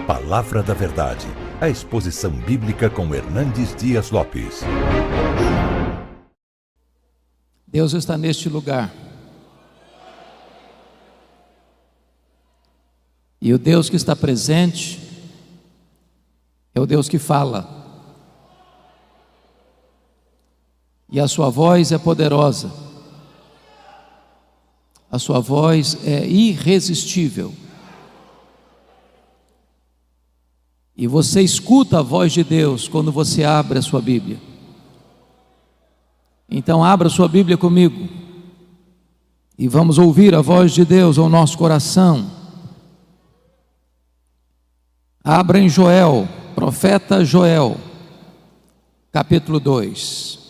Palavra da Verdade, a exposição bíblica com Hernandes Dias Lopes. Deus está neste lugar. E o Deus que está presente é o Deus que fala. E a sua voz é poderosa. A sua voz é irresistível. E você escuta a voz de Deus quando você abre a sua Bíblia. Então abra a sua Bíblia comigo e vamos ouvir a voz de Deus ao nosso coração. Abra em Joel, profeta Joel, capítulo 2.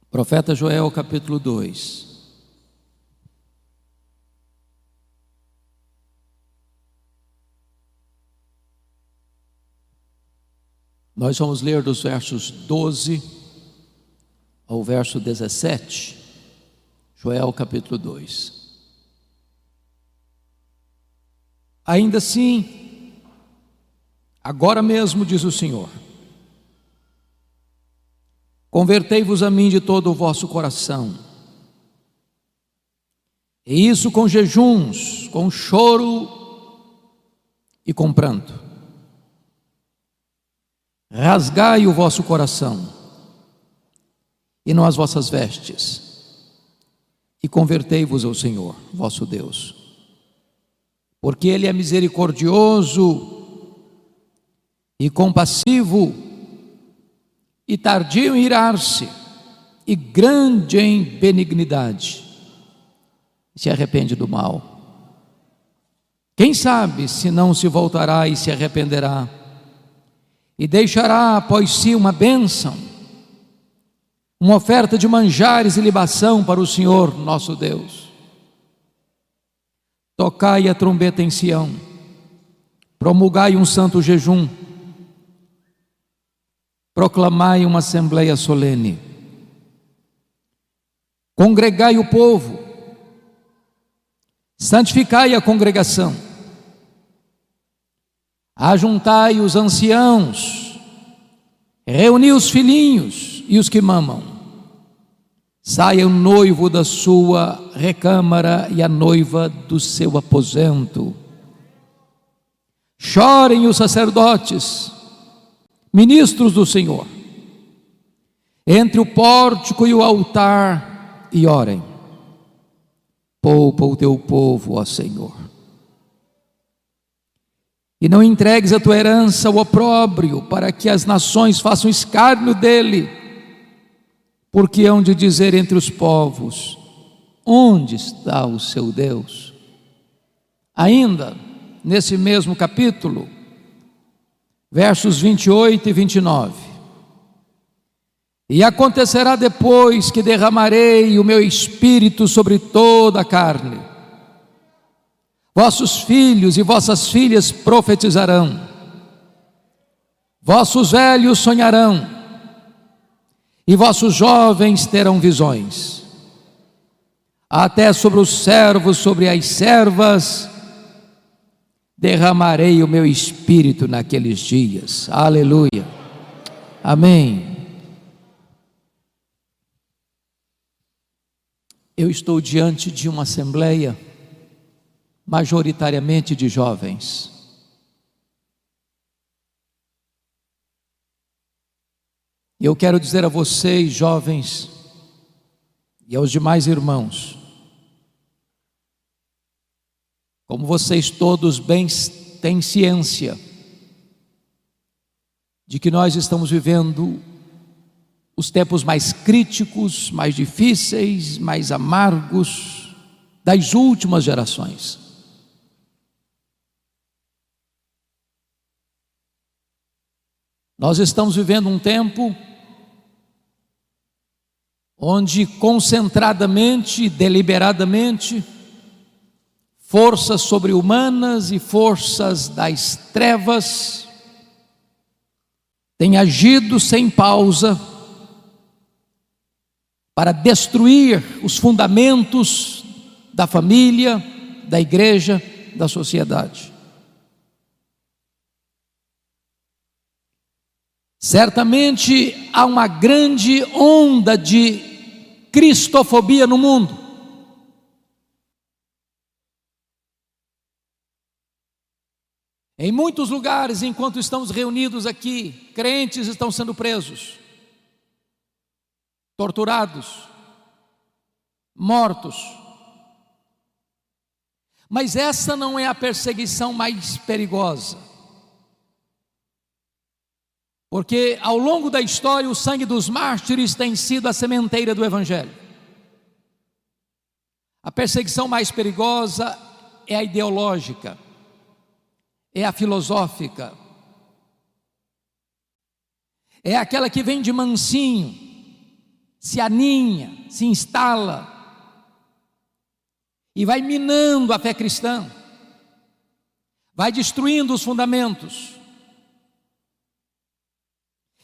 Profeta Joel, capítulo 2. Nós vamos ler dos versos 12 ao verso 17. Joel, capítulo 2. Ainda assim, agora mesmo, diz o Senhor, convertei-vos a mim de todo o vosso coração, e isso com jejuns, com choro e com pranto. Rasgai o vosso coração e não as vossas vestes, e convertei-vos ao Senhor, vosso Deus, porque Ele é misericordioso e compassivo, e tardio em irar-se, e grande em benignidade, se arrepende do mal. Quem sabe se não se voltará e se arrependerá, e deixará após si uma bênção, uma oferta de manjares e libação para o Senhor nosso Deus. Tocai a trombeta em Sião, promulgai um santo jejum, proclamai uma assembleia solene, congregai o povo, santificai a congregação, ajuntai os anciãos, reuni os filhinhos e os que mamam. Saia o noivo da sua recâmara e a noiva do seu aposento. Chorem os sacerdotes, ministros do Senhor, entre o pórtico e o altar, e orem. Poupa o teu povo, ó Senhor, e não entregues a tua herança ao opróbrio, para que as nações façam escárnio dele, porque hão de dizer entre os povos: onde está o seu Deus? Ainda nesse mesmo capítulo, versos 28 e 29. E acontecerá depois que derramarei o meu espírito sobre toda a carne. Vossos filhos e vossas filhas profetizarão, vossos velhos sonharão, e vossos jovens terão visões. Até sobre os servos, sobre as servas, derramarei o meu espírito naqueles dias. Aleluia. Amém. Eu estou diante de uma assembleia majoritariamente de jovens. E eu quero dizer a vocês, jovens, e aos demais irmãos, como vocês todos bem têm ciência de que nós estamos vivendo os tempos mais críticos, mais difíceis, mais amargos das últimas gerações. Nós estamos vivendo um tempo onde concentradamente e deliberadamente forças sobre-humanas e forças das trevas tem agido sem pausa para destruir os fundamentos da família, da igreja, da sociedade. Certamente há uma grande onda de cristofobia no mundo. Em muitos lugares, enquanto estamos reunidos aqui, crentes estão sendo presos, torturados, mortos. Mas essa não é a perseguição mais perigosa, porque ao longo da história o sangue dos mártires tem sido a sementeira do Evangelho. A perseguição mais perigosa é a ideológica, é a filosófica, é aquela que vem de mansinho, se aninha, se instala e vai minando a fé cristã, vai destruindo os fundamentos.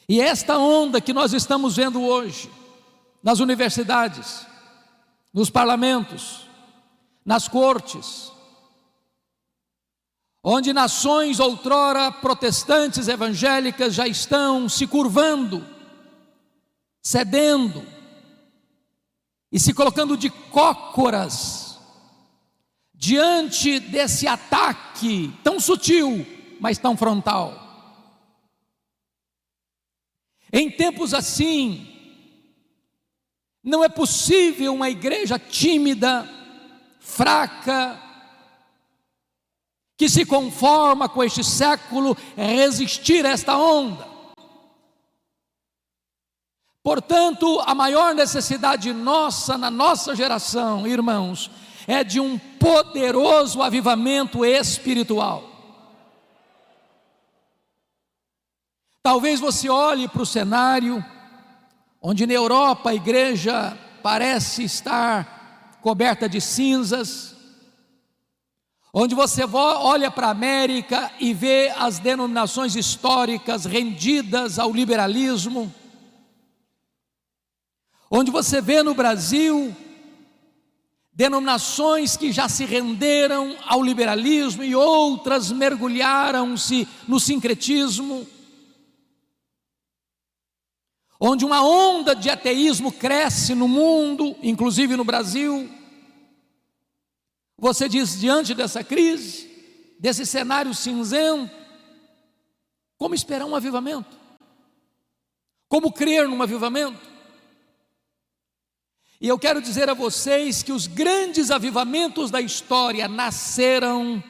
E esta onda que nós estamos vendo hoje, nas universidades, nos parlamentos, nas cortes, onde nações outrora protestantes evangélicas já estão se curvando, cedendo e se colocando de cócoras diante desse ataque tão sutil, mas tão frontal. Em tempos assim, não é possível uma igreja tímida, fraca, que se conforma com este século, resistir a esta onda. Portanto, a maior necessidade nossa, na nossa geração, irmãos, é de um poderoso avivamento espiritual. Talvez você olhe para o cenário, onde na Europa a igreja parece estar coberta de cinzas, onde você olha para a América e vê as denominações históricas rendidas ao liberalismo, onde você vê no Brasil denominações que já se renderam ao liberalismo e outras mergulharam-se no sincretismo, onde uma onda de ateísmo cresce no mundo, inclusive no Brasil. Você diz, diante dessa crise, desse cenário cinzento, como esperar um avivamento? Como crer num avivamento? E eu quero dizer a vocês que os grandes avivamentos da história nasceram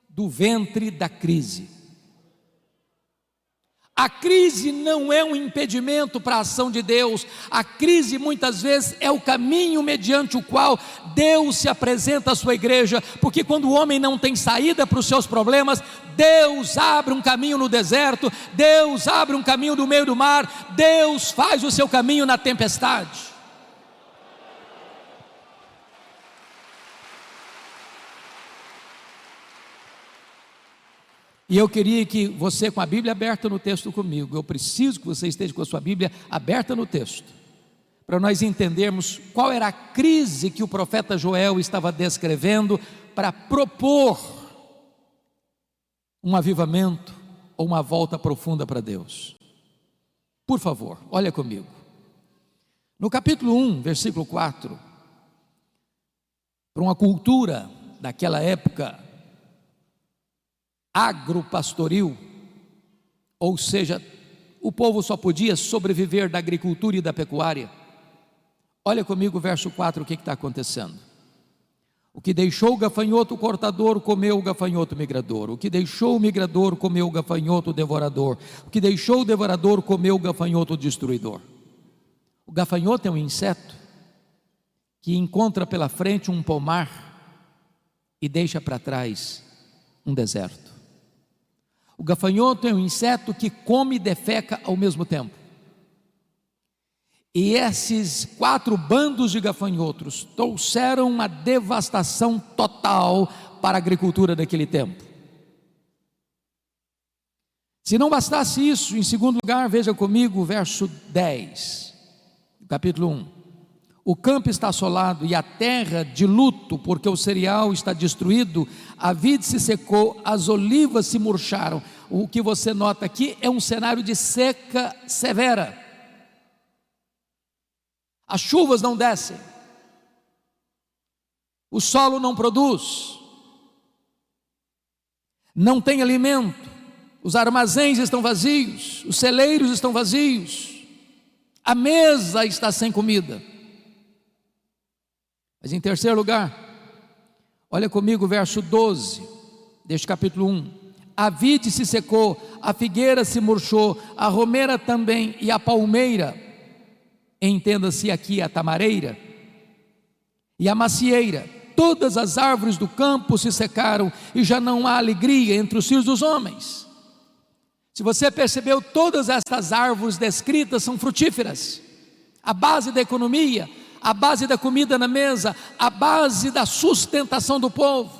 do ventre da crise. A crise não é um impedimento para a ação de Deus. A crise muitas vezes é o caminho mediante o qual Deus se apresenta à sua igreja, porque quando o homem não tem saída para os seus problemas, Deus abre um caminho no deserto, Deus abre um caminho no meio do mar, Deus faz o seu caminho na tempestade. E eu queria que você, com a Bíblia aberta no texto comigo, eu preciso que você esteja com a sua Bíblia aberta no texto, para nós entendermos qual era a crise que o profeta Joel estava descrevendo para propor um avivamento ou uma volta profunda para Deus. Por favor, olha comigo. No capítulo 1, versículo 4, para uma cultura daquela época agropastoril, ou seja, o povo só podia sobreviver da agricultura e da pecuária. Olha comigo o verso 4, o que está acontecendo? O que deixou o gafanhoto cortador, comeu o gafanhoto migrador. O que deixou o migrador, comeu o gafanhoto devorador. O que deixou o devorador, comeu o gafanhoto destruidor. O gafanhoto é um inseto que encontra pela frente um pomar e deixa para trás um deserto. O gafanhoto é um inseto que come e defeca ao mesmo tempo. E esses 4 bandos de gafanhotos trouxeram uma devastação total para a agricultura daquele tempo. Se não bastasse isso, em segundo lugar, veja comigo o verso 10, capítulo 1. O campo está assolado e a terra de luto, porque o cereal está destruído, a vide se secou, as olivas se murcharam. O que você nota aqui é um cenário de seca severa. As chuvas não descem, o solo não produz, não tem alimento, os armazéns estão vazios, os celeiros estão vazios, a mesa está sem comida. Mas em terceiro lugar, olha comigo o verso 12 deste capítulo 1. A vide se secou, a figueira se murchou, a romeira também e a palmeira, entenda-se aqui a tamareira, e a macieira, todas as árvores do campo se secaram, e já não há alegria entre os filhos dos homens. Se você percebeu, todas estas árvores descritas são frutíferas, a base da economia, a base da comida na mesa, a base da sustentação do povo.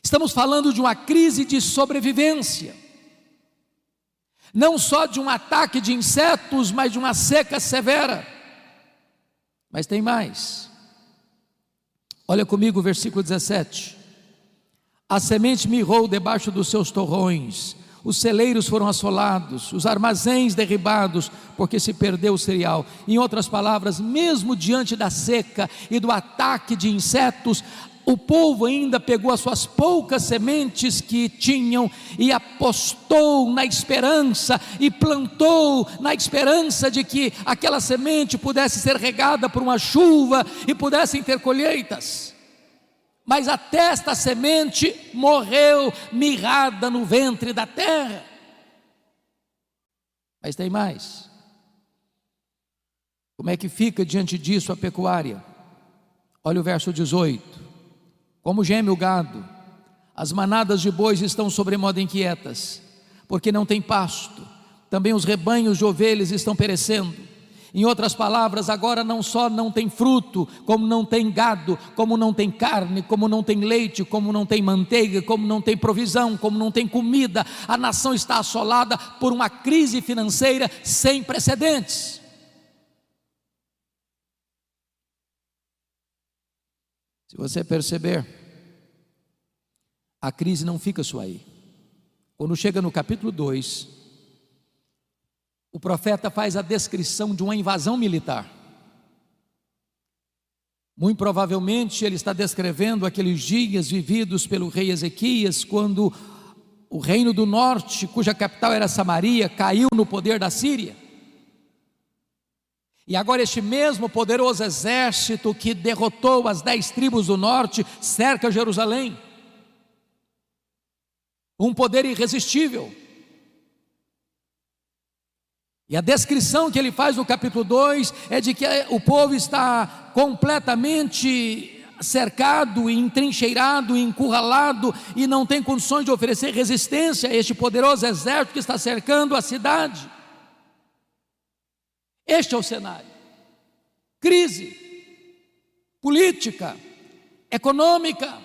Estamos falando de uma crise de sobrevivência, não só de um ataque de insetos, mas de uma seca severa. Mas tem mais, olha comigo o versículo 17. A semente mirrou debaixo dos seus torrões, os celeiros foram assolados, os armazéns derribados, porque se perdeu o cereal. Em outras palavras, mesmo diante da seca e do ataque de insetos, o povo ainda pegou as suas poucas sementes que tinham e apostou na esperança e plantou na esperança de que aquela semente pudesse ser regada por uma chuva e pudessem ter colheitas. Mas até esta semente morreu mirrada no ventre da terra. Mas tem mais. Como é que fica diante disso a pecuária? Olha o verso 18. Como geme o gado, as manadas de bois estão sobremodo inquietas, porque não tem pasto, também os rebanhos de ovelhas estão perecendo. Em outras palavras, agora não só não tem fruto, como não tem gado, como não tem carne, como não tem leite, como não tem manteiga, como não tem provisão, como não tem comida. A nação está assolada por uma crise financeira sem precedentes. Se você perceber, a crise não fica só aí. Quando chega no capítulo 2, o profeta faz a descrição de uma invasão militar. Muito provavelmente ele está descrevendo aqueles dias vividos pelo rei Ezequias, quando o reino do norte, cuja capital era Samaria, caiu no poder da Síria. E agora este mesmo poderoso exército que derrotou as 10 tribos do norte, cerca Jerusalém. Um poder irresistível. E a descrição que ele faz no capítulo 2 é de que o povo está completamente cercado, entrincheirado, encurralado e não tem condições de oferecer resistência a este poderoso exército que está cercando a cidade. Este é o cenário. Crise política, econômica.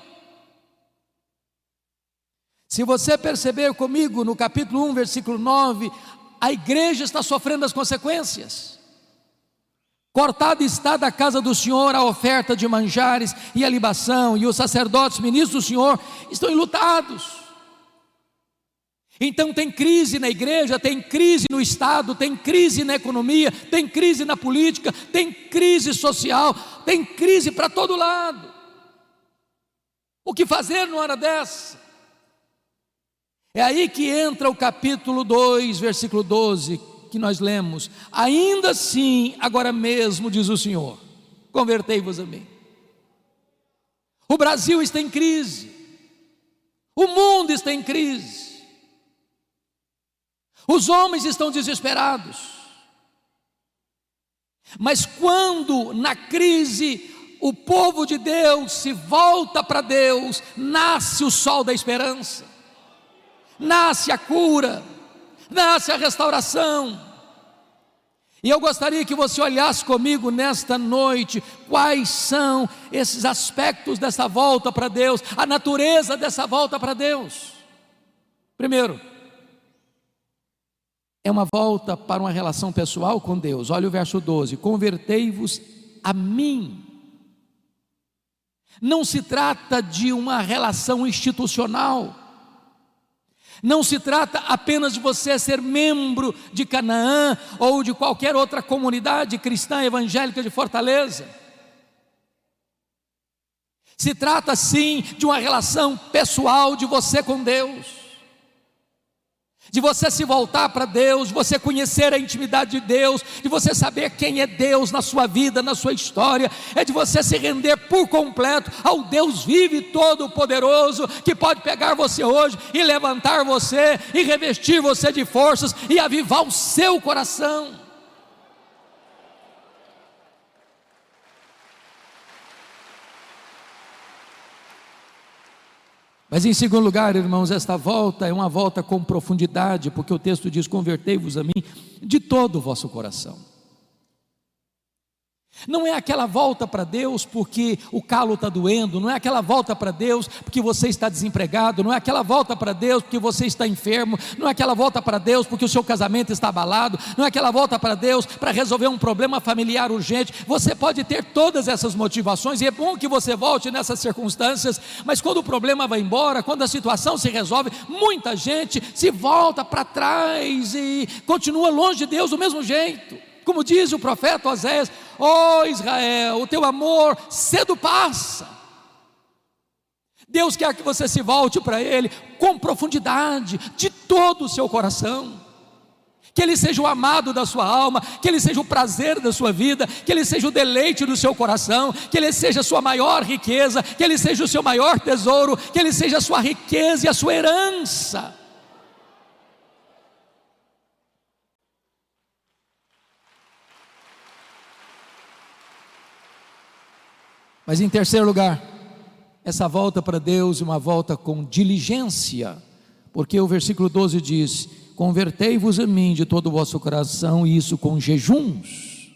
Se você perceber comigo no capítulo 1, versículo 9, a igreja está sofrendo as consequências. Cortada está da casa do Senhor a oferta de manjares e a libação, e os sacerdotes, ministros do Senhor, estão enlutados. Então tem crise na igreja, tem crise no Estado, tem crise na economia, tem crise na política, tem crise social, tem crise para todo lado. O que fazer numa hora dessa? É aí que entra o capítulo 2, versículo 12, que nós lemos. Ainda assim, agora mesmo, diz o Senhor, convertei-vos a mim. O Brasil está em crise, o mundo está em crise, os homens estão desesperados. Mas quando na crise o povo de Deus se volta para Deus, nasce o sol da esperança, nasce a cura, nasce a restauração. E eu gostaria que você olhasse comigo nesta noite quais são esses aspectos dessa volta para Deus, a natureza dessa volta para Deus. Primeiro, é uma volta para uma relação pessoal com Deus. Olha o verso 12: convertei-vos a mim. Não se trata de uma relação institucional, não se trata apenas de você ser membro de Canaã ou de qualquer outra comunidade cristã evangélica de Fortaleza. Se trata sim de uma relação pessoal de você com Deus, de você se voltar para Deus, de você conhecer a intimidade de Deus, de você saber quem é Deus na sua vida, na sua história, é de você se render por completo ao Deus vivo e todo-poderoso, que pode pegar você hoje e levantar você, e revestir você de forças, e avivar o seu coração. Mas em segundo lugar, irmãos, esta volta é uma volta com profundidade, porque o texto diz: convertei-vos a mim de todo o vosso coração. Não é aquela volta para Deus porque o calo está doendo, não é aquela volta para Deus porque você está desempregado, não é aquela volta para Deus porque você está enfermo, não é aquela volta para Deus porque o seu casamento está abalado, não é aquela volta para Deus para resolver um problema familiar urgente. Você pode ter todas essas motivações, e é bom que você volte nessas circunstâncias, mas quando o problema vai embora, quando a situação se resolve, muita gente se volta para trás e continua longe de Deus do mesmo jeito. Como diz o profeta Oséias: ó Israel, o teu amor cedo passa. Deus quer que você se volte para Ele com profundidade, de todo o seu coração, que Ele seja o amado da sua alma, que Ele seja o prazer da sua vida, que Ele seja o deleite do seu coração, que Ele seja a sua maior riqueza, que Ele seja o seu maior tesouro, que Ele seja a sua riqueza e a sua herança. Mas em terceiro lugar, essa volta para Deus é uma volta com diligência, porque o versículo 12 diz: convertei-vos a mim de todo o vosso coração, e isso com jejuns.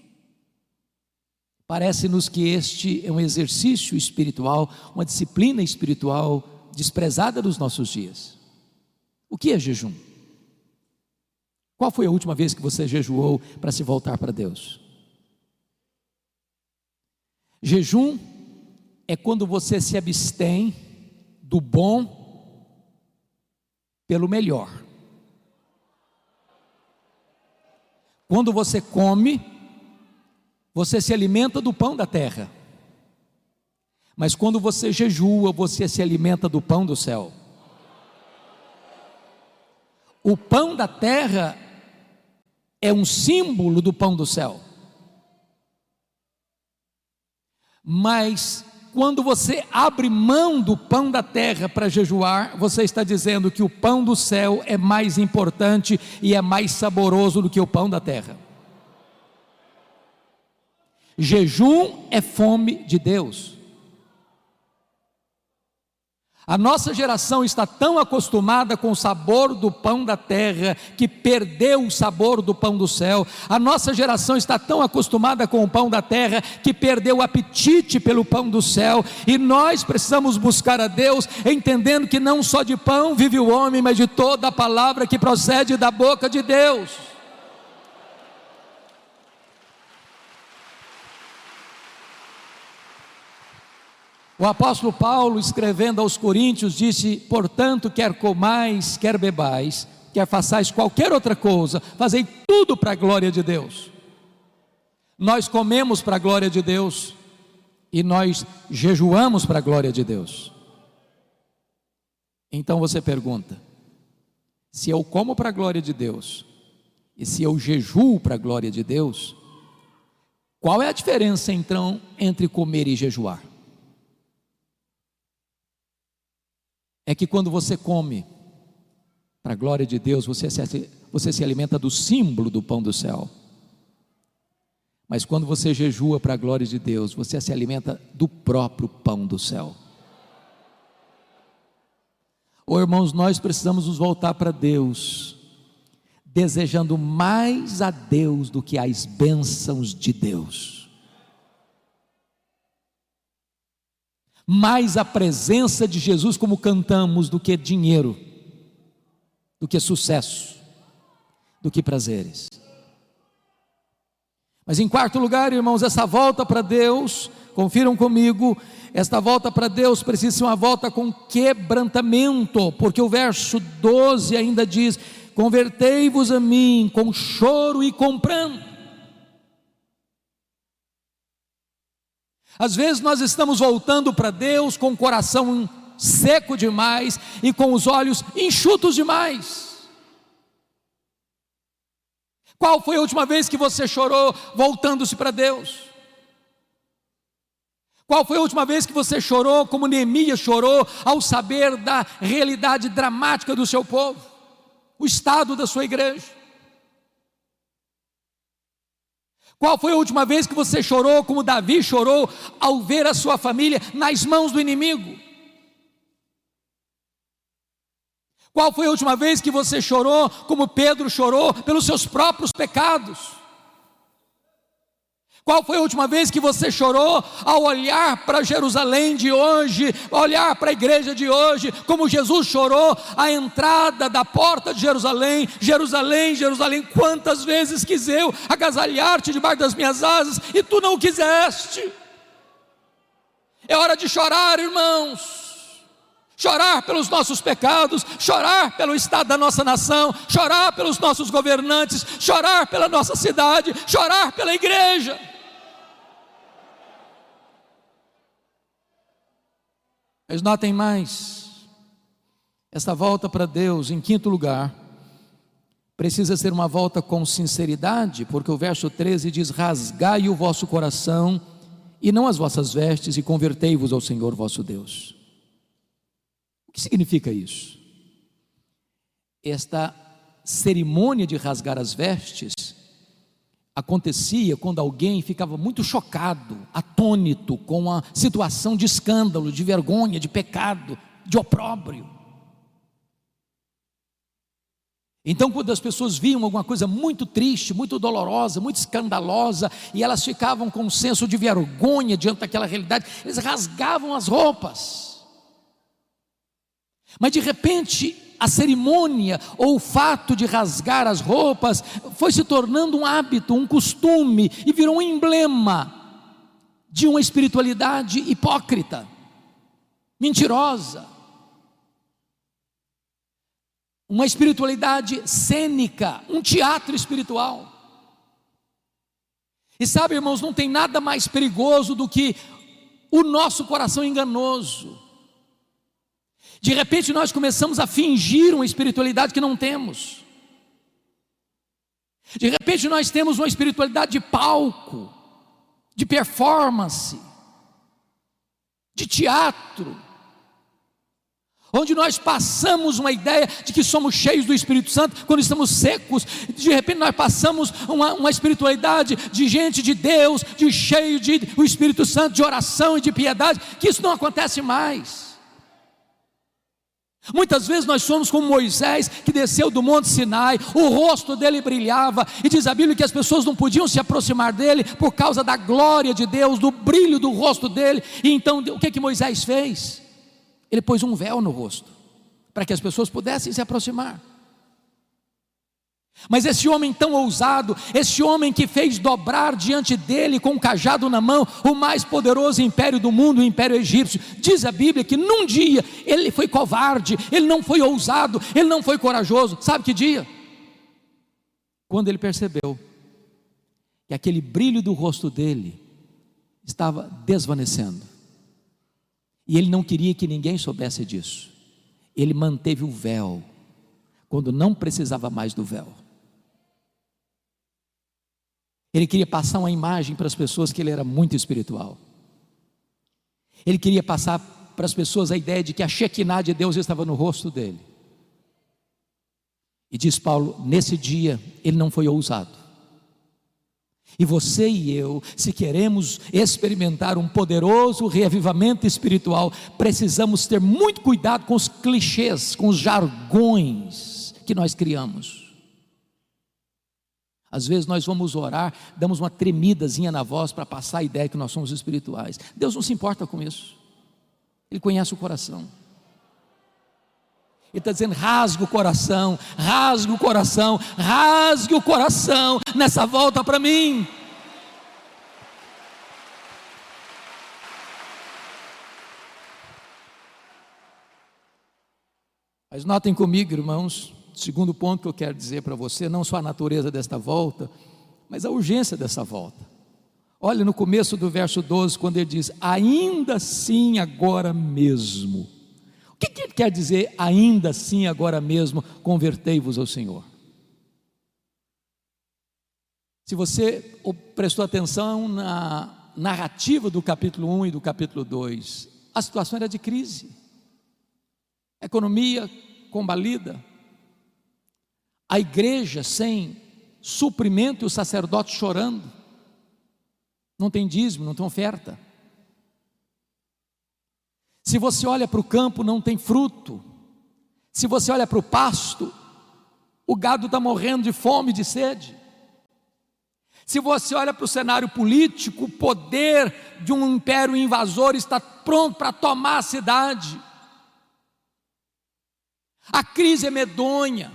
Parece-nos que este é um exercício espiritual, uma disciplina espiritual desprezada nos nossos dias. O que é jejum? Qual foi a última vez que você jejuou para se voltar para Deus? Jejum é quando você se abstém do bom pelo melhor. Quando você come, você se alimenta do pão da terra. Mas quando você jejua, você se alimenta do pão do céu. O pão da terra é um símbolo do pão do céu. Mas quando você abre mão do pão da terra para jejuar, você está dizendo que o pão do céu é mais importante e é mais saboroso do que o pão da terra. Jejum é fome de Deus. A nossa geração está tão acostumada com o sabor do pão da terra que perdeu o sabor do pão do céu. A nossa geração está tão acostumada com o pão da terra que perdeu o apetite pelo pão do céu. E nós precisamos buscar a Deus, entendendo que não só de pão vive o homem, mas de toda a palavra que procede da boca de Deus. O apóstolo Paulo, escrevendo aos Coríntios, disse: portanto, quer comais, quer bebais, quer façais qualquer outra coisa, fazei tudo para a glória de Deus. Nós comemos para a glória de Deus e nós jejuamos para a glória de Deus. Então você pergunta: se eu como para a glória de Deus e se eu jejuo para a glória de Deus, qual é a diferença então entre comer e jejuar? É que quando você come para a glória de Deus, você se alimenta do símbolo do pão do céu. Mas quando você jejua para a glória de Deus, você se alimenta do próprio pão do céu. Irmãos, nós precisamos nos voltar para Deus, desejando mais a Deus do que as bênçãos de Deus. Mais a presença de Jesus, como cantamos, do que dinheiro, do que sucesso, do que prazeres. Mas em quarto lugar, irmãos, essa volta para Deus, confiram comigo, esta volta para Deus precisa ser uma volta com quebrantamento, porque o verso 12 ainda diz: convertei-vos a mim com choro e com pranto. Às vezes nós estamos voltando para Deus com o coração seco demais e com os olhos enxutos demais. Qual foi a última vez que você chorou voltando-se para Deus? Qual foi a última vez que você chorou como Neemias chorou ao saber da realidade dramática do seu povo, o estado da sua igreja? Qual foi a última vez que você chorou como Davi chorou ao ver a sua família nas mãos do inimigo? Qual foi a última vez que você chorou como Pedro chorou pelos seus próprios pecados? Qual foi a última vez que você chorou ao olhar para Jerusalém de hoje, olhar para a igreja de hoje, como Jesus chorou à entrada da porta de Jerusalém? Jerusalém, Jerusalém, quantas vezes quis eu agasalhar-te debaixo das minhas asas e tu não o quiseste. É hora de chorar, irmãos. Chorar pelos nossos pecados, chorar pelo estado da nossa nação, chorar pelos nossos governantes, chorar pela nossa cidade, chorar pela igreja. Mas notem mais, esta volta para Deus, em quinto lugar, precisa ser uma volta com sinceridade, porque o verso 13 diz: rasgai o vosso coração e não as vossas vestes, e convertei-vos ao Senhor vosso Deus. O que significa isso? Esta cerimônia de rasgar as vestes acontecia quando alguém ficava muito chocado, atônito com a situação de escândalo, de vergonha, de pecado, de opróbrio. Então, quando as pessoas viam alguma coisa muito triste, muito dolorosa, muito escandalosa, e elas ficavam com um senso de vergonha diante daquela realidade, eles rasgavam as roupas. Mas de repente, a cerimônia ou o fato de rasgar as roupas foi se tornando um hábito, um costume, e virou um emblema de uma espiritualidade hipócrita, mentirosa, uma espiritualidade cênica, um teatro espiritual. E sabe, irmãos, não tem nada mais perigoso do que o nosso coração enganoso. De repente nós começamos a fingir uma espiritualidade que não temos. De repente nós temos uma espiritualidade de palco, de performance, de teatro, onde nós passamos uma ideia de que somos cheios do Espírito Santo quando estamos secos. De repente nós passamos uma espiritualidade de gente de Deus, de cheio do Espírito Santo, de oração e de piedade, que isso não acontece mais. Muitas vezes nós somos como Moisés, que desceu do monte Sinai, o rosto dele brilhava, e diz a Bíblia que as pessoas não podiam se aproximar dele por causa da glória de Deus, do brilho do rosto dele. E então o que Moisés fez? Ele pôs um véu no rosto, para que as pessoas pudessem se aproximar. Mas esse homem tão ousado, esse homem que fez dobrar diante dele com um cajado na mão o mais poderoso império do mundo, o império egípcio, diz a Bíblia que num dia ele foi covarde, ele não foi ousado, ele não foi corajoso. Sabe que dia? Quando ele percebeu que aquele brilho do rosto dele estava desvanecendo, e ele não queria que ninguém soubesse disso. Ele manteve o véu quando não precisava mais do véu. Ele queria passar uma imagem para as pessoas que ele era muito espiritual. Ele queria passar para as pessoas a ideia de que a Shekinah de Deus estava no rosto dele. E diz Paulo, nesse dia ele não foi ousado. E você e eu, se queremos experimentar um poderoso reavivamento espiritual, precisamos ter muito cuidado com os clichês, com os jargões que nós criamos. Às vezes nós vamos orar, damos uma tremidazinha na voz para passar a ideia que nós somos espirituais. Deus não se importa com isso. Ele conhece o coração. Ele está dizendo: rasgue o coração, rasgue o coração, rasgue o coração nessa volta para mim. Mas notem comigo, irmãos, segundo ponto que eu quero dizer para você, não só a natureza desta volta, mas a urgência dessa volta. Olha no começo do verso 12, quando ele diz: ainda assim agora mesmo. O que ele quer dizer, ainda assim agora mesmo, convertei-vos ao Senhor? Se você prestou atenção na narrativa do capítulo 1 e do capítulo 2, a situação era de crise. A economia combalida, a igreja sem suprimento e o sacerdote chorando, não tem dízimo, não tem oferta. Se você olha para o campo, não tem fruto. Se você olha para o pasto, o gado está morrendo de fome e de sede. Se você olha para o cenário político, o poder de um império invasor está pronto para tomar a cidade. A crise é medonha,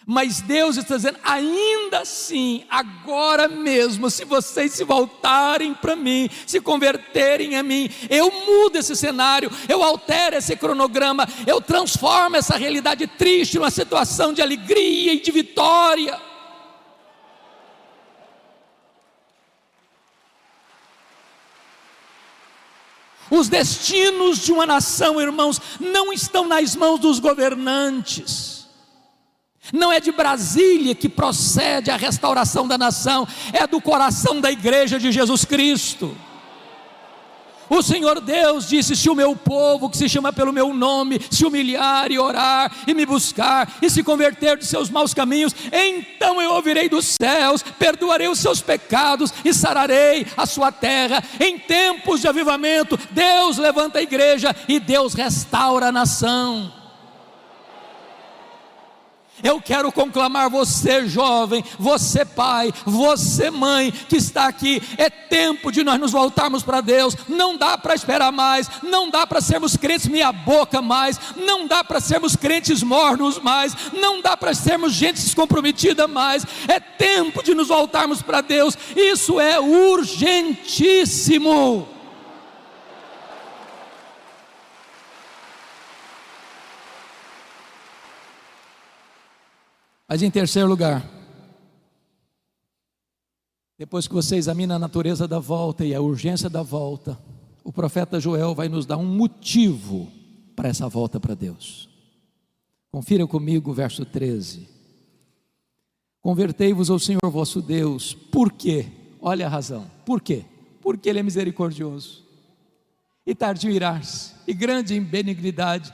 mas Deus está dizendo: ainda assim, agora mesmo, se vocês se voltarem para mim, se converterem a mim, eu mudo esse cenário, eu altero esse cronograma, eu transformo essa realidade triste numa situação de alegria e de vitória. Os destinos de uma nação, irmãos, não estão nas mãos dos governantes. Não é de Brasília que procede a restauração da nação, é do coração da igreja de Jesus Cristo. O Senhor Deus disse: se o meu povo, que se chama pelo meu nome, se humilhar e orar e me buscar e se converter de seus maus caminhos, então eu ouvirei dos céus, perdoarei os seus pecados e sararei a sua terra. Em tempos de avivamento, Deus levanta a igreja e Deus restaura a nação. Eu quero conclamar você, jovem, você pai, você mãe que está aqui. É tempo de nós nos voltarmos para Deus. Não dá para esperar mais, não dá para sermos crentes meia boca mais, não dá para sermos crentes mornos mais, não dá para sermos gente descomprometida mais. É tempo de nos voltarmos para Deus. Isso é urgentíssimo. Mas em terceiro lugar, depois que você examina a natureza da volta e a urgência da volta, o profeta Joel vai nos dar um motivo para essa volta para Deus. Confira comigo o verso 13. Convertei-vos ao Senhor vosso Deus. Por quê? Olha a razão. Por quê? Porque Ele é misericordioso e tardio em irar-se, e grande em benignidade,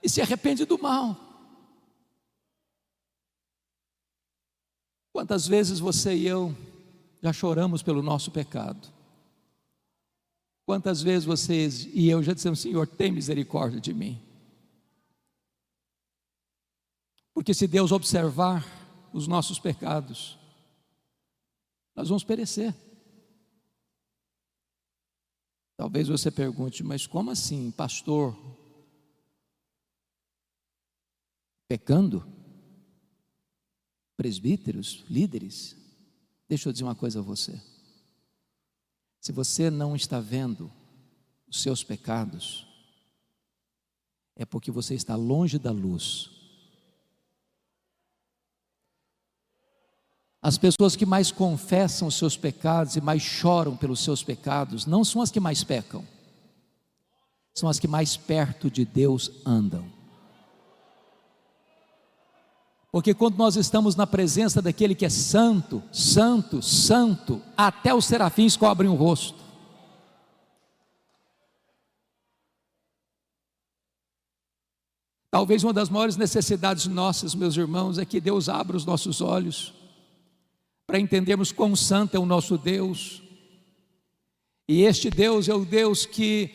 e se arrepende do mal. Quantas vezes você e eu já choramos pelo nosso pecado? Quantas vezes vocês e eu já dissemos: Senhor, tem misericórdia de mim? Porque se Deus observar os nossos pecados, nós vamos perecer. Talvez você pergunte: mas como assim, pastor? Pecando? Presbíteros, líderes? Deixa eu dizer uma coisa a você. Se você não está vendo os seus pecados, é porque você está longe da luz. As pessoas que mais confessam os seus pecados e mais choram pelos seus pecados, não são as que mais pecam, são as que mais perto de Deus andam. Porque quando nós estamos na presença daquele que é santo, santo, santo, até os serafins cobrem o rosto. Talvez uma das maiores necessidades nossas, meus irmãos, é que Deus abra os nossos olhos para entendermos quão santo é o nosso Deus. E este Deus é o Deus que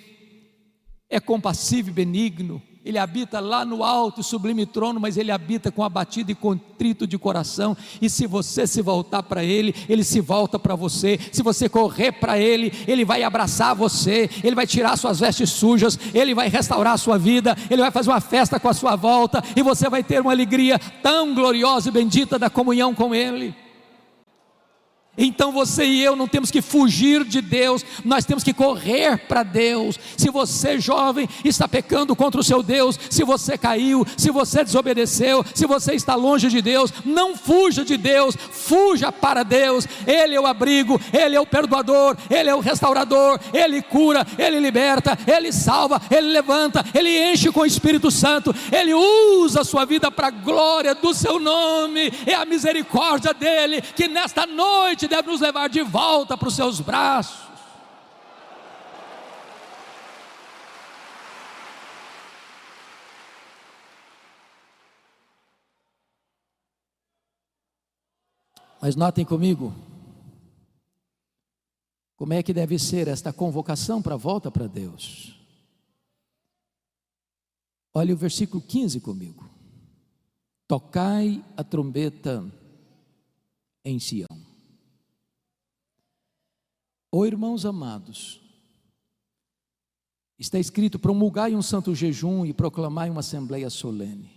é compassivo e benigno, Ele habita lá no alto e sublime trono, mas Ele habita com abatido e contrito de coração. E se você se voltar para Ele, Ele se volta para você. Se você correr para Ele, Ele vai abraçar você, Ele vai tirar suas vestes sujas, Ele vai restaurar a sua vida, Ele vai fazer uma festa com a sua volta, e você vai ter uma alegria tão gloriosa e bendita da comunhão com Ele. Então você e eu não temos que fugir de Deus, nós temos que correr para Deus. Se você, jovem, está pecando contra o seu Deus, se você caiu, se você desobedeceu, se você está longe de Deus, não fuja de Deus, fuja para Deus. Ele é o abrigo, Ele é o perdoador, Ele é o restaurador, Ele cura, Ele liberta, Ele salva, Ele levanta, Ele enche com o Espírito Santo, Ele usa a sua vida para a glória do seu nome. É a misericórdia dEle que nesta noite deve nos levar de volta para os seus braços. Mas notem comigo, como é que deve ser esta convocação para a volta para Deus. Olha o versículo 15 comigo. Tocai a trombeta em Sião. Oh, irmãos amados, está escrito: promulgai um santo jejum e proclamai uma assembleia solene.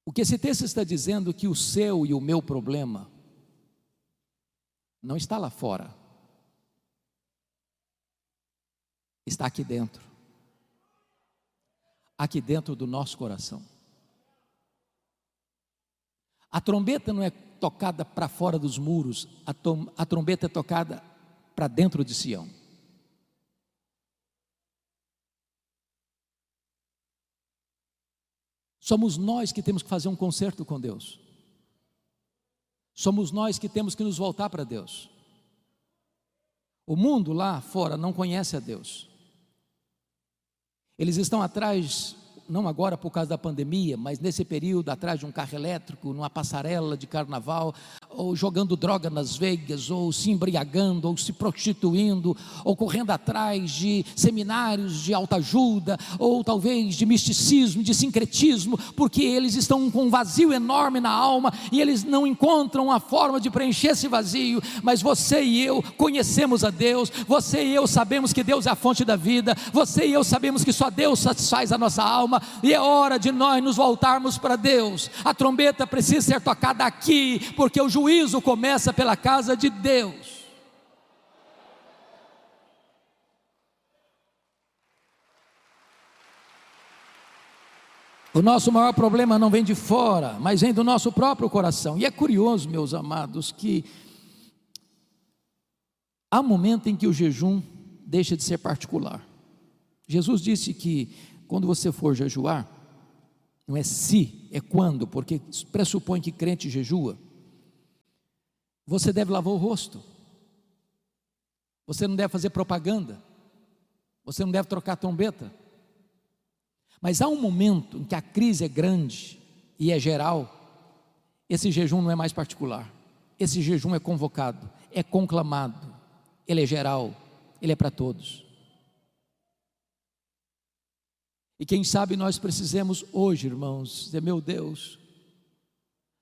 O que esse texto está dizendo é que o seu e o meu problema não está lá fora, está aqui dentro do nosso coração. A trombeta não é tocada para fora dos muros, a trombeta é tocada para dentro de Sião. Somos nós que temos que fazer um concerto com Deus. Somos nós que temos que nos voltar para Deus. O mundo lá fora não conhece a Deus. Eles estão atrás, não agora por causa da pandemia, mas nesse período atrás de um carro elétrico, numa passarela de carnaval, ou jogando droga nas veias, ou se embriagando, ou se prostituindo, ou correndo atrás de seminários de autoajuda, ou talvez de misticismo, de sincretismo, porque eles estão com um vazio enorme na alma, e eles não encontram a forma de preencher esse vazio. Mas você e eu conhecemos a Deus, você e eu sabemos que Deus é a fonte da vida, você e eu sabemos que só Deus satisfaz a nossa alma, e é hora de nós nos voltarmos para Deus. A trombeta precisa ser tocada aqui, porque o juízo começa pela casa de Deus. O nosso maior problema não vem de fora, mas vem do nosso próprio coração. E é curioso, meus amados, que há um momento em que o jejum deixa de ser particular. Jesus disse que quando você for jejuar, não é se, é quando, porque pressupõe que crente jejua. Você deve lavar o rosto, você não deve fazer propaganda, você não deve trocar trombeta. Mas há um momento em que a crise é grande e é geral. Esse jejum não é mais particular, esse jejum é convocado, é conclamado, ele é geral, ele é para todos. E quem sabe nós precisamos hoje, irmãos, dizer: meu Deus,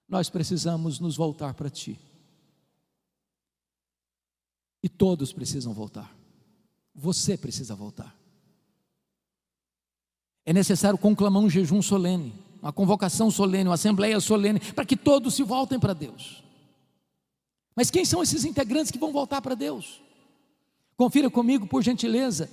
nós precisamos nos voltar para Ti. E todos precisam voltar. Você precisa voltar. É necessário conclamar um jejum solene, uma convocação solene, uma assembleia solene, para que todos se voltem para Deus. Mas quem são esses integrantes que vão voltar para Deus? Confira comigo, por gentileza,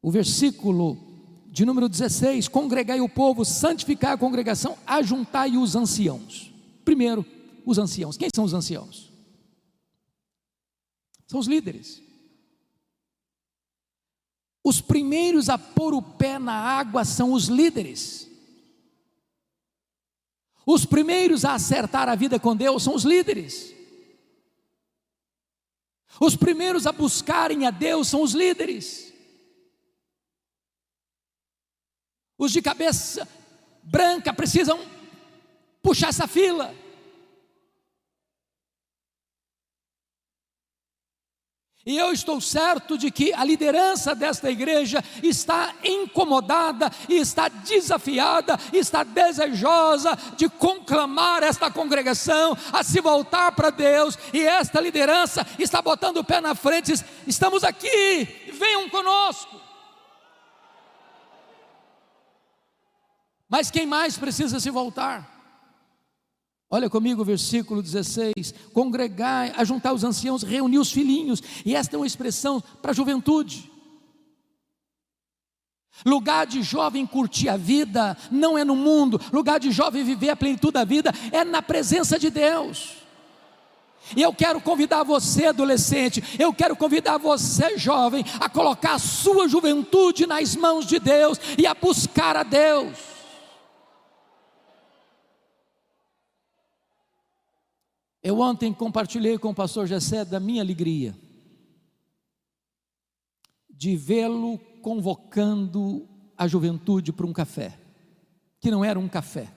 o versículo de número 16: congregai o povo, santificai a congregação, ajuntai os anciãos. Primeiro, os anciãos. Quem são os anciãos? São os líderes. Os primeiros a pôr o pé na água são os líderes. Os primeiros a acertar a vida com Deus são os líderes. Os primeiros a buscarem a Deus são os líderes. Os de cabeça branca precisam puxar essa fila. E eu estou certo de que a liderança desta igreja está incomodada, está desafiada, está desejosa de conclamar esta congregação a se voltar para Deus. E esta liderança está botando o pé na frente: estamos aqui, venham conosco. Mas quem mais precisa se voltar? Olha comigo o versículo 16: congregai, ajuntar os anciãos, reunir os filhinhos. E esta é uma expressão para a juventude. Lugar de jovem curtir a vida não é no mundo. Lugar de jovem viver a plenitude da vida é na presença de Deus. E eu quero convidar você, adolescente, eu quero convidar você, jovem, a colocar a sua juventude nas mãos de Deus e a buscar a Deus. Eu ontem compartilhei com o pastor Gessé da minha alegria de vê-lo convocando a juventude para um café, que não era um café,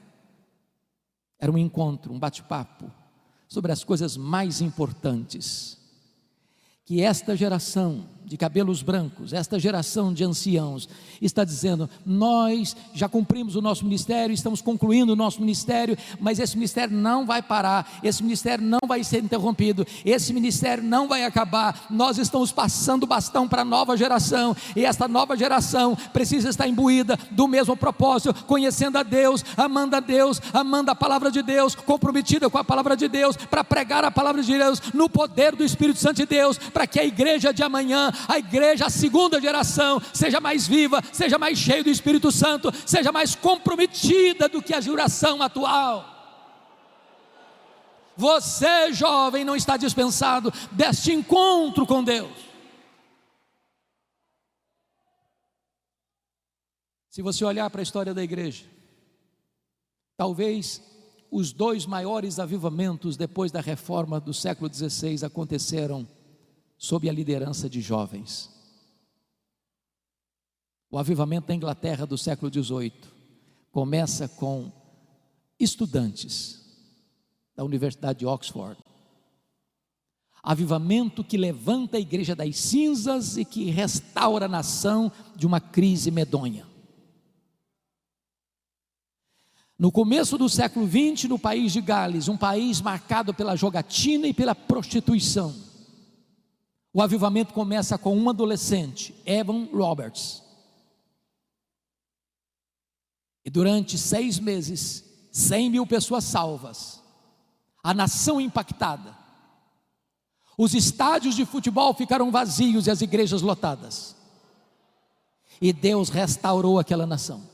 era um encontro, um bate-papo sobre as coisas mais importantes que esta geração de cabelos brancos, esta geração de anciãos está dizendo: nós já cumprimos o nosso ministério, estamos concluindo o nosso ministério, mas esse ministério não vai parar, esse ministério não vai ser interrompido, esse ministério não vai acabar. Nós estamos passando o bastão para a nova geração, e esta nova geração precisa estar imbuída do mesmo propósito, conhecendo a Deus, amando a palavra de Deus, comprometida com a palavra de Deus, para pregar a palavra de Deus no poder do Espírito Santo de Deus, para que a igreja de amanhã, a igreja, a segunda geração, seja mais viva, seja mais cheia do Espírito Santo, seja mais comprometida do que a geração atual. Você, jovem, não está dispensado deste encontro com Deus. Se você olhar para a história da igreja, talvez os dois maiores avivamentos depois da reforma do século XVI aconteceram sob a liderança de jovens. O avivamento da Inglaterra do século XVIII começa com estudantes da Universidade de Oxford. Avivamento que levanta a igreja das cinzas e que restaura a nação de uma crise medonha. No começo do século XX, no país de Gales, um país marcado pela jogatina e pela prostituição, o avivamento começa com um adolescente, Evan Roberts. E durante 6 meses, 100.000 pessoas salvas, a nação impactada, os estádios de futebol ficaram vazios e as igrejas lotadas, e Deus restaurou aquela nação.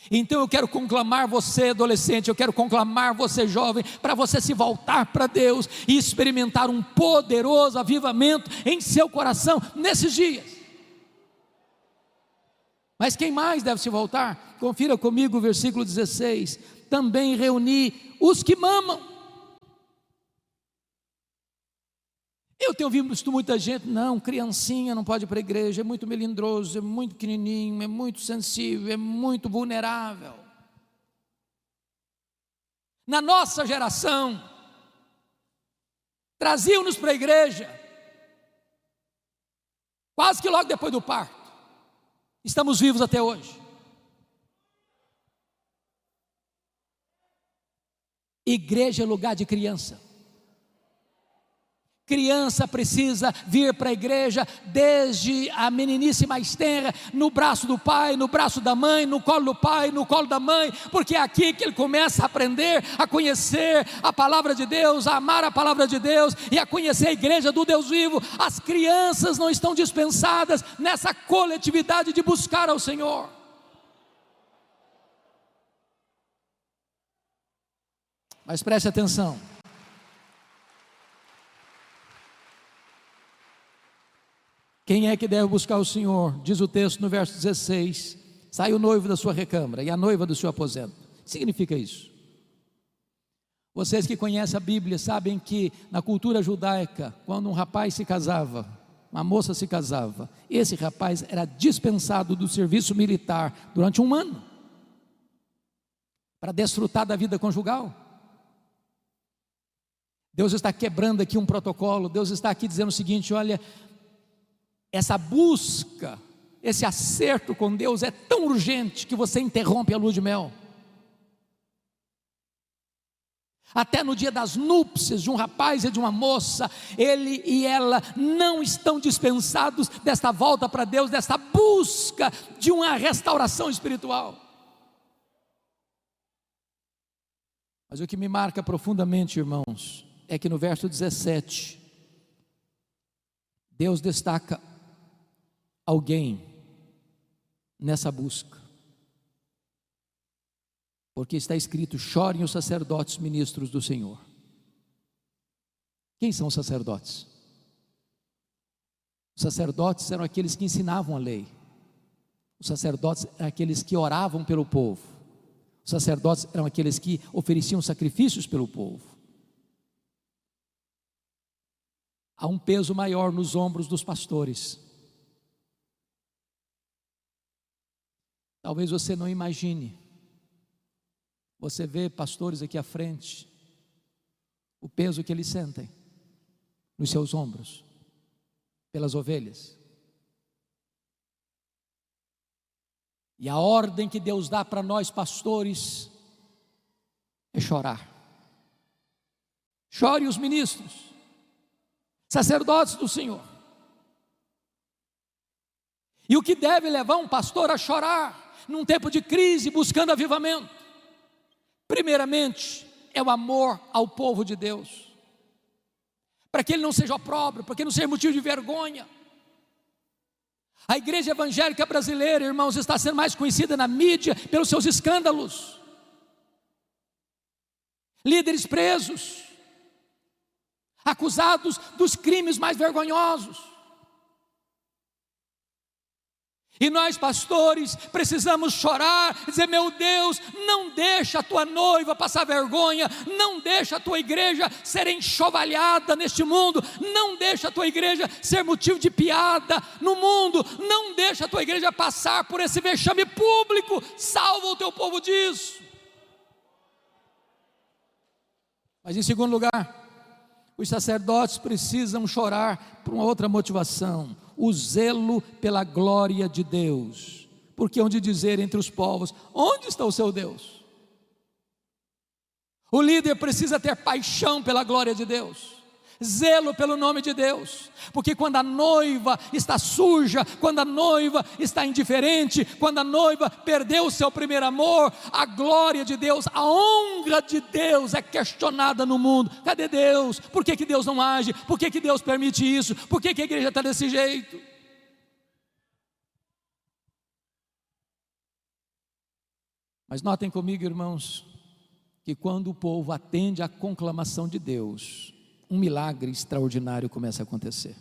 Então eu quero conclamar você, adolescente, eu quero conclamar você, jovem, para você se voltar para Deus e experimentar um poderoso avivamento em seu coração nesses dias. Mas quem mais deve se voltar? Confira comigo o versículo 16: também reuni os que mamam. Eu tenho visto muita gente: não, criancinha não pode ir para a igreja, é muito melindroso, é muito pequenininho, é muito sensível, é muito vulnerável. Na nossa geração, traziam-nos para a igreja, quase que logo depois do parto. Estamos vivos até hoje. Igreja é lugar de criança. Criança precisa vir para a igreja desde a meninice mais tenra, no braço do pai, no braço da mãe, no colo do pai, no colo da mãe, porque é aqui que ele começa a aprender, a conhecer a palavra de Deus, a amar a palavra de Deus e a conhecer a igreja do Deus vivo. As crianças não estão dispensadas nessa coletividade de buscar ao Senhor. Mas preste atenção. Quem é que deve buscar o Senhor? Diz o texto no verso 16: sai o noivo da sua recâmara e a noiva do seu aposento. O que significa isso? Vocês que conhecem a Bíblia sabem que na cultura judaica, quando um rapaz se casava, uma moça se casava, esse rapaz era dispensado do serviço militar durante 1 ano, para desfrutar da vida conjugal. Deus está quebrando aqui um protocolo. Deus está aqui dizendo o seguinte: olha, essa busca, esse acerto com Deus é tão urgente que você interrompe a lua de mel. Até no dia das núpcias de um rapaz e de uma moça, ele e ela não estão dispensados desta volta para Deus, desta busca de uma restauração espiritual. Mas o que me marca profundamente, irmãos, é que no verso 17, Deus destaca alguém nessa busca. Porque está escrito: chorem os sacerdotes ministros do Senhor. Quem são os sacerdotes? Os sacerdotes eram aqueles que ensinavam a lei. Os sacerdotes eram aqueles que oravam pelo povo. Os sacerdotes eram aqueles que ofereciam sacrifícios pelo povo. Há um peso maior nos ombros dos pastores. Talvez você não imagine. Você vê pastores aqui à frente, o peso que eles sentem nos seus ombros, pelas ovelhas. E a ordem que Deus dá para nós pastores é chorar. Chore os ministros, sacerdotes do Senhor. E o que deve levar um pastor a chorar num tempo de crise, buscando avivamento? Primeiramente, é o amor ao povo de Deus, para que ele não seja opróbrio, para que não seja motivo de vergonha. A igreja evangélica brasileira, irmãos, está sendo mais conhecida na mídia pelos seus escândalos, líderes presos, acusados dos crimes mais vergonhosos. E nós pastores precisamos chorar, dizer: meu Deus, não deixa a tua noiva passar vergonha, não deixa a tua igreja ser enxovalhada neste mundo, não deixa a tua igreja ser motivo de piada no mundo, não deixa a tua igreja passar por esse vexame público. Salva o teu povo disso. Mas em segundo lugar, os sacerdotes precisam chorar por uma outra motivação: o zelo pela glória de Deus. Porque onde dizer entre os povos: onde está o seu Deus? O líder precisa ter paixão pela glória de Deus, zelo pelo nome de Deus. Porque quando a noiva está suja, quando a noiva está indiferente, quando a noiva perdeu o seu primeiro amor, a glória de Deus, a honra de Deus é questionada no mundo. Cadê Deus? Por que Deus não age? Por que Deus permite isso? Por que a igreja está desse jeito? Mas notem comigo, irmãos, que quando o povo atende à conclamação de Deus, um milagre extraordinário começa a acontecer.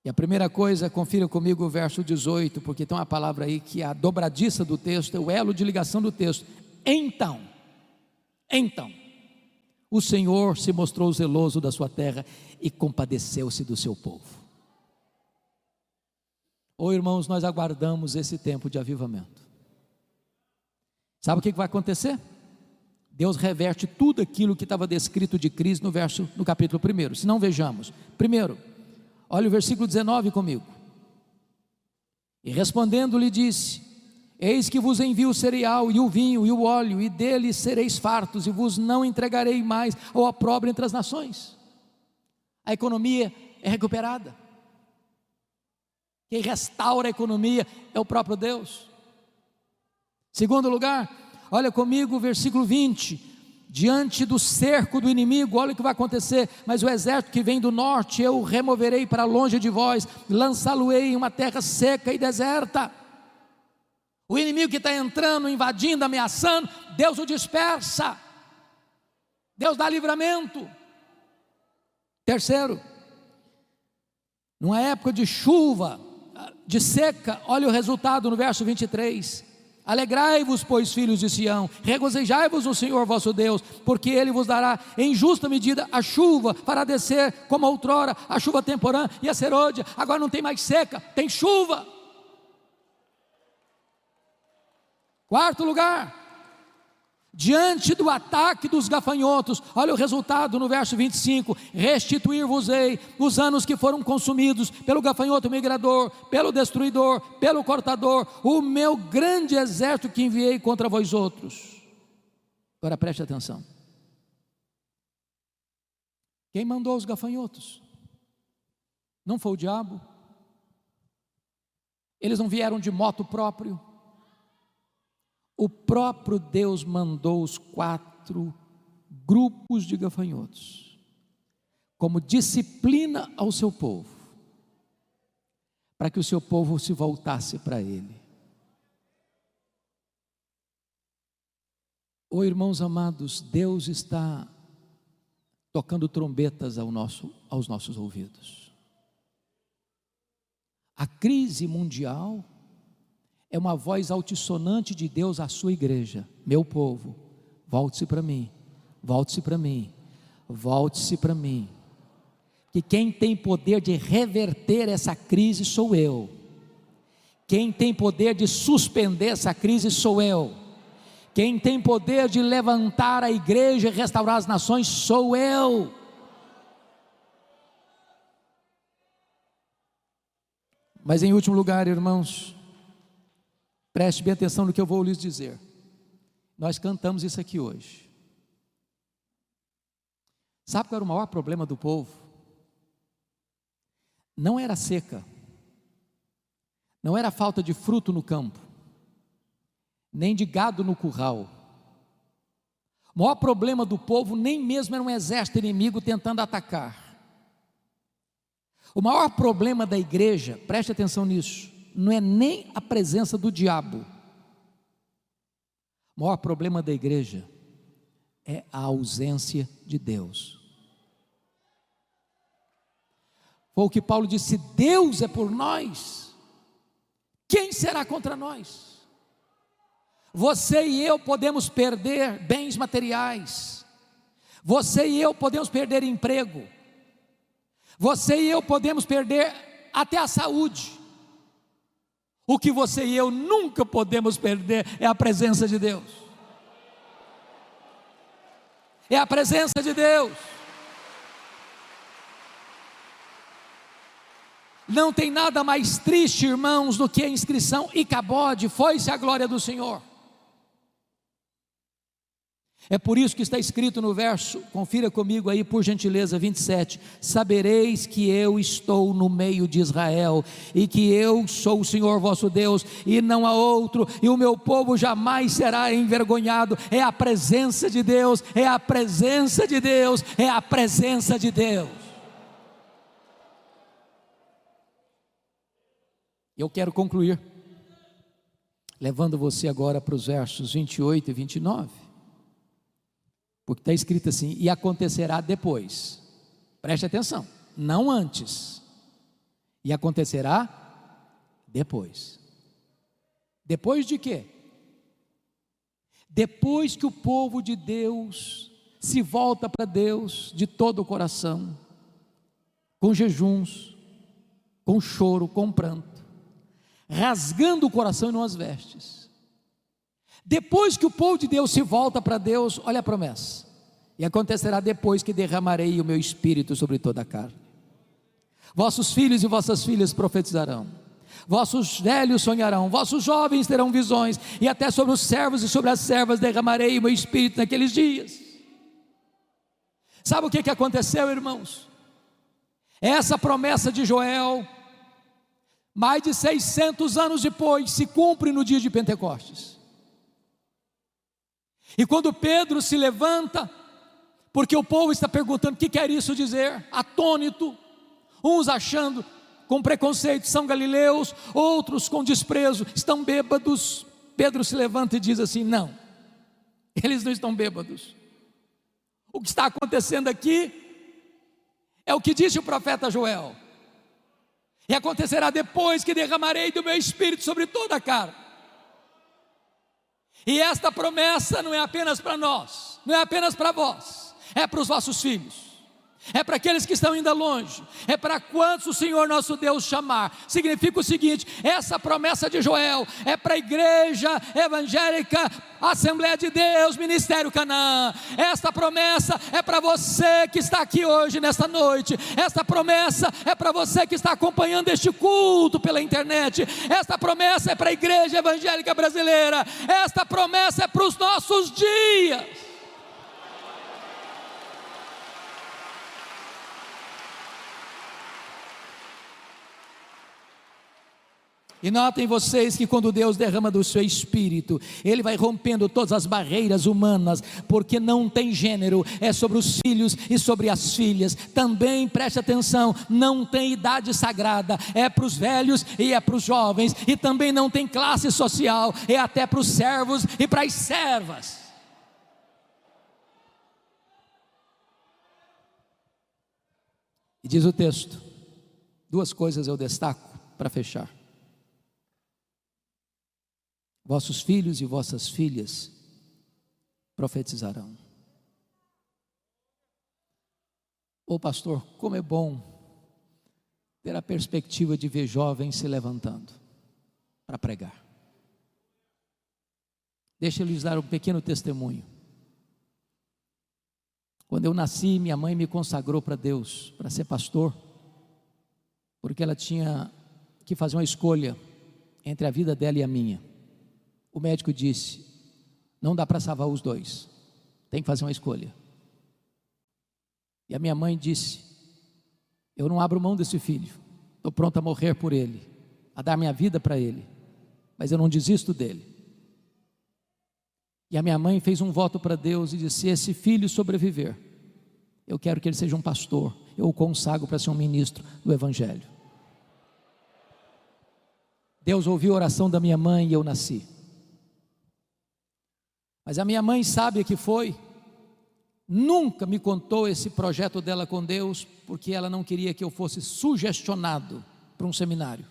E a primeira coisa, confira comigo o verso 18, porque tem uma palavra aí que é a dobradiça do texto, é o elo de ligação do texto. Então, o Senhor se mostrou zeloso da sua terra e compadeceu-se do seu povo. Irmãos, nós aguardamos esse tempo de avivamento. Sabe o que vai acontecer? Deus reverte tudo aquilo que estava descrito de crise no capítulo 1. Se não, vejamos. Primeiro, olha o versículo 19 comigo. E respondendo lhe disse: eis que vos envio o cereal e o vinho e o óleo, e dele sereis fartos, e vos não entregarei mais ao opróbrio entre as nações. A economia é recuperada. Quem restaura a economia é o próprio Deus. Segundo lugar, olha comigo o versículo 20. Diante do cerco do inimigo, olha o que vai acontecer: mas o exército que vem do norte eu removerei para longe de vós, lançá-lo-ei em uma terra seca e deserta. O inimigo que está entrando, invadindo, ameaçando, Deus o dispersa, Deus dá livramento. Terceiro, numa época de chuva, de seca, olha o resultado no verso 23. Alegrai-vos, pois, filhos de Sião, regozijai-vos no Senhor vosso Deus, porque Ele vos dará em justa medida a chuva, fará descer como outrora a chuva temporã e a serôdia. Agora não tem mais seca, tem chuva. Quarto lugar, diante do ataque dos gafanhotos. Olha o resultado no verso 25: restituir-vos-ei os anos que foram consumidos pelo gafanhoto migrador, pelo destruidor, pelo cortador, o meu grande exército que enviei contra vós outros. Agora preste atenção. Quem mandou os gafanhotos? Não foi o diabo? Eles não vieram de moto próprio? O próprio Deus mandou os 4 grupos de gafanhotos, como disciplina ao seu povo, para que o seu povo se voltasse para Ele. Irmãos amados, Deus está tocando trombetas aos nossos ouvidos. A crise mundial é uma voz altissonante de Deus à sua igreja: meu povo, volte-se para mim, volte-se para mim, volte-se para mim. Que quem tem poder de reverter essa crise sou eu. Quem tem poder de suspender essa crise sou eu. Quem tem poder de levantar a igreja e restaurar as nações sou eu. Mas em último lugar, irmãos, preste bem atenção no que eu vou lhes dizer. Nós cantamos isso aqui hoje. Sabe qual era o maior problema do povo? Não era a seca, não era a falta de fruto no campo, nem de gado no curral. O maior problema do povo nem mesmo era um exército inimigo tentando atacar. O maior problema da igreja, preste atenção nisso, não é nem a presença do diabo. O maior problema da igreja é a ausência de Deus. Foi o que Paulo disse: se Deus é por nós, quem será contra nós? Você e eu podemos perder bens materiais, você e eu podemos perder emprego, você e eu podemos perder até a saúde. O que você e eu nunca podemos perder é a presença de Deus. É a presença de Deus. Não tem nada mais triste, irmãos, do que a inscrição Icabode, foi-se a glória do Senhor. É por isso que está escrito no verso, confira comigo aí por gentileza, 27, sabereis que eu estou no meio de Israel, e que eu sou o Senhor vosso Deus, e não há outro, e o meu povo jamais será envergonhado. É a presença de Deus, é a presença de Deus, é a presença de Deus. Eu quero concluir, levando você agora para os versos 28 e 29, porque está escrito assim: e acontecerá depois, preste atenção, não antes, e acontecerá depois. Depois de quê? Depois que o povo de Deus se volta para Deus de todo o coração, com jejuns, com choro, com pranto, rasgando o coração e não as vestes. Depois que o povo de Deus se volta para Deus, olha a promessa: e acontecerá depois que derramarei o meu espírito sobre toda a carne. Vossos filhos e vossas filhas profetizarão, vossos velhos sonharão, vossos jovens terão visões, e até sobre os servos e sobre as servas derramarei o meu espírito naqueles dias. Sabe o que aconteceu, irmãos? Essa promessa de Joel, mais de 600 anos depois, se cumpre no dia de Pentecostes. E quando Pedro se levanta, porque o povo está perguntando o que quer isso dizer, atônito, uns achando com preconceito são galileus, outros com desprezo, estão bêbados. Pedro se levanta e diz assim: não, eles não estão bêbados. O que está acontecendo aqui é o que disse o profeta Joel: e acontecerá depois que derramarei do meu espírito sobre toda a carne. E esta promessa não é apenas para nós, não é apenas para vós, é para os vossos filhos, é para aqueles que estão ainda longe, é para quantos o Senhor nosso Deus chamar. Significa o seguinte: essa promessa de Joel é para a igreja evangélica, Assembleia de Deus, Ministério Canaã. Esta promessa é para você que está aqui hoje, nesta noite. Esta promessa é para você que está acompanhando este culto pela internet. Esta promessa é para a igreja evangélica brasileira. Esta promessa é para os nossos dias. E notem vocês que quando Deus derrama do seu Espírito, Ele vai rompendo todas as barreiras humanas, porque não tem gênero, é sobre os filhos e sobre as filhas. Também preste atenção, não tem idade sagrada, é para os velhos e é para os jovens. E também não tem classe social, é até para os servos e para as servas. E diz o texto, duas coisas eu destaco para fechar: vossos filhos e vossas filhas profetizarão. Ô pastor, como é bom ter a perspectiva de ver jovens se levantando para pregar. Deixa eu lhes dar um pequeno testemunho. Quando eu nasci, minha mãe me consagrou para Deus, para ser pastor, porque ela tinha que fazer uma escolha entre a vida dela e a minha. O médico disse: não dá para salvar os dois, tem que fazer uma escolha. E a minha mãe disse: eu não abro mão desse filho, estou pronto a morrer por ele, a dar minha vida para ele, mas eu não desisto dele. E a minha mãe fez um voto para Deus e disse: se esse filho sobreviver, eu quero que ele seja um pastor, eu o consagro para ser um ministro do Evangelho. Deus ouviu a oração da minha mãe e eu nasci. Mas a minha mãe sábia que foi, nunca me contou esse projeto dela com Deus, porque ela não queria que eu fosse sugestionado para um seminário.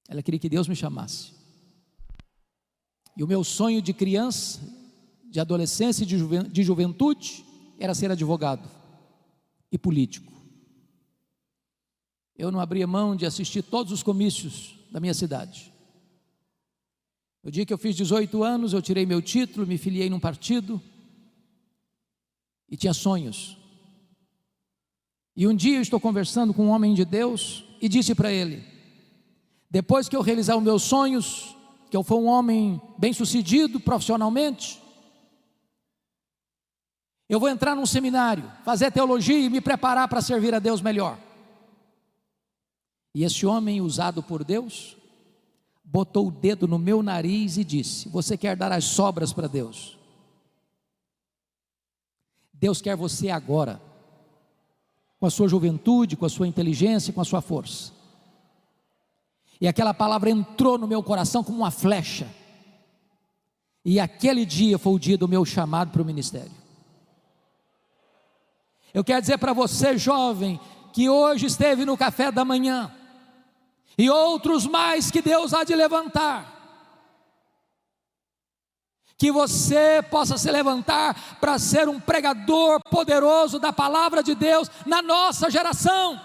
Ela queria que Deus me chamasse. E o meu sonho de criança, de adolescência e de juventude era ser advogado e político. Eu não abria mão de assistir todos os comícios da minha cidade. No dia que eu fiz 18 anos, eu tirei meu título, me filiei num partido e tinha sonhos. E um dia eu estou conversando com um homem de Deus e disse para ele: depois que eu realizar os meus sonhos, que eu for um homem bem sucedido profissionalmente, eu vou entrar num seminário, fazer teologia e me preparar para servir a Deus melhor. E esse homem usado por Deus botou o dedo no meu nariz e disse: você quer dar as sobras para Deus? Deus quer você agora, com a sua juventude, com a sua inteligência, com a sua força. E aquela palavra entrou no meu coração como uma flecha. E aquele dia foi o dia do meu chamado para o ministério. Eu quero dizer para você, jovem, que hoje esteve no café da manhã, e outros mais que Deus há de levantar, que você possa se levantar para ser um pregador poderoso da palavra de Deus na nossa geração.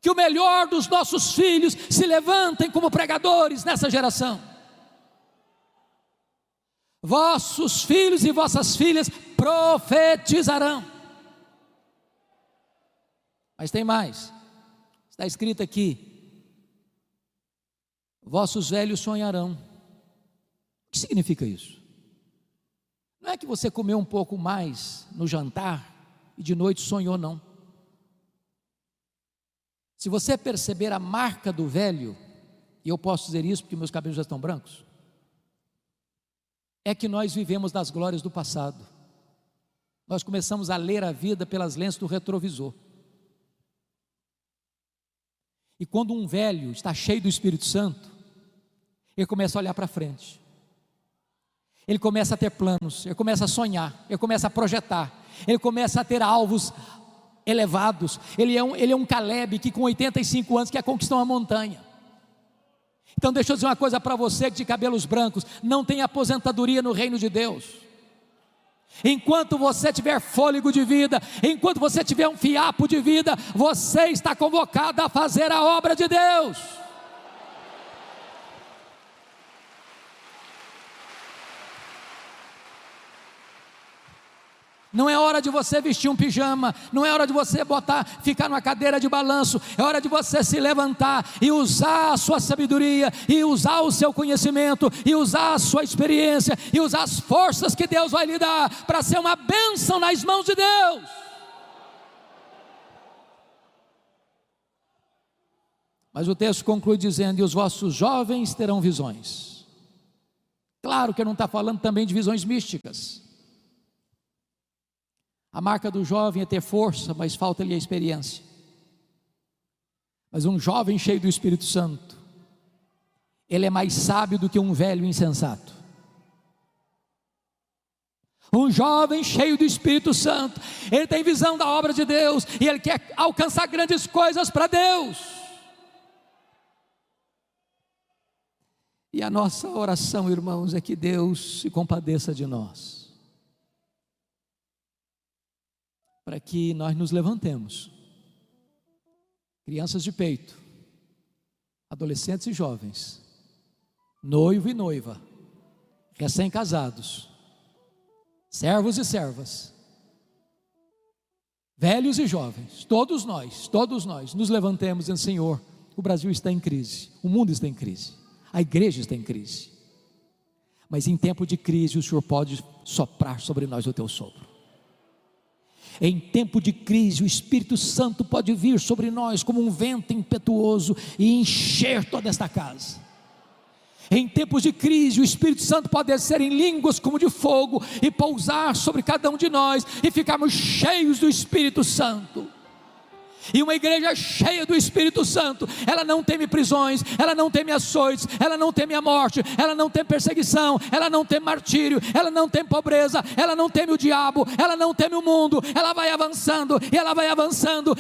Que o melhor dos nossos filhos se levantem como pregadores nessa geração. Vossos filhos e vossas filhas profetizarão. Mas tem mais, está escrito aqui: vossos velhos sonharão. O que significa isso? Não é que você comeu um pouco mais no jantar e de noite sonhou, não. Se você perceber a marca do velho, e eu posso dizer isso porque meus cabelos já estão brancos, é que nós vivemos das glórias do passado. Nós começamos a ler a vida pelas lentes do retrovisor. E quando um velho está cheio do Espírito Santo, ele começa a olhar para frente, ele começa a ter planos, ele começa a sonhar, ele começa a projetar, ele começa a ter alvos elevados. Ele é um Caleb que com 85 anos quer conquistar uma montanha. Então deixa eu dizer uma coisa para você de cabelos brancos: não tem aposentadoria no reino de Deus. Enquanto você tiver fôlego de vida, enquanto você tiver um fiapo de vida, você está convocado a fazer a obra de Deus. Não é hora de você vestir um pijama, não é hora de você ficar numa cadeira de balanço, é hora de você se levantar e usar a sua sabedoria, e usar o seu conhecimento, e usar a sua experiência, e usar as forças que Deus vai lhe dar, para ser uma bênção nas mãos de Deus. Mas o texto conclui dizendo: e os vossos jovens terão visões. Claro que não está falando também de visões místicas. A marca do jovem é ter força, mas falta-lhe a experiência. Mas um jovem cheio do Espírito Santo, ele é mais sábio do que um velho insensato. Um jovem cheio do Espírito Santo, ele tem visão da obra de Deus, e ele quer alcançar grandes coisas para Deus. E a nossa oração, irmãos, é que Deus se compadeça de nós, para que nós nos levantemos, crianças de peito, adolescentes e jovens, noivo e noiva, recém-casados, servos e servas, velhos e jovens, todos nós nos levantemos dizendo: Senhor, o Brasil está em crise, o mundo está em crise, a igreja está em crise, mas em tempo de crise o Senhor pode soprar sobre nós o teu sopro. Em tempo de crise, o Espírito Santo pode vir sobre nós como um vento impetuoso e encher toda esta casa. Em tempos de crise, o Espírito Santo pode descer em línguas como de fogo e pousar sobre cada um de nós e ficarmos cheios do Espírito Santo. E uma igreja cheia do Espírito Santo, ela não teme prisões, ela não teme açoites, ela não teme a morte, ela não teme perseguição, ela não teme martírio, ela não teme pobreza, ela não teme o diabo, ela não teme o mundo. Ela vai avançando, e ela vai avançando,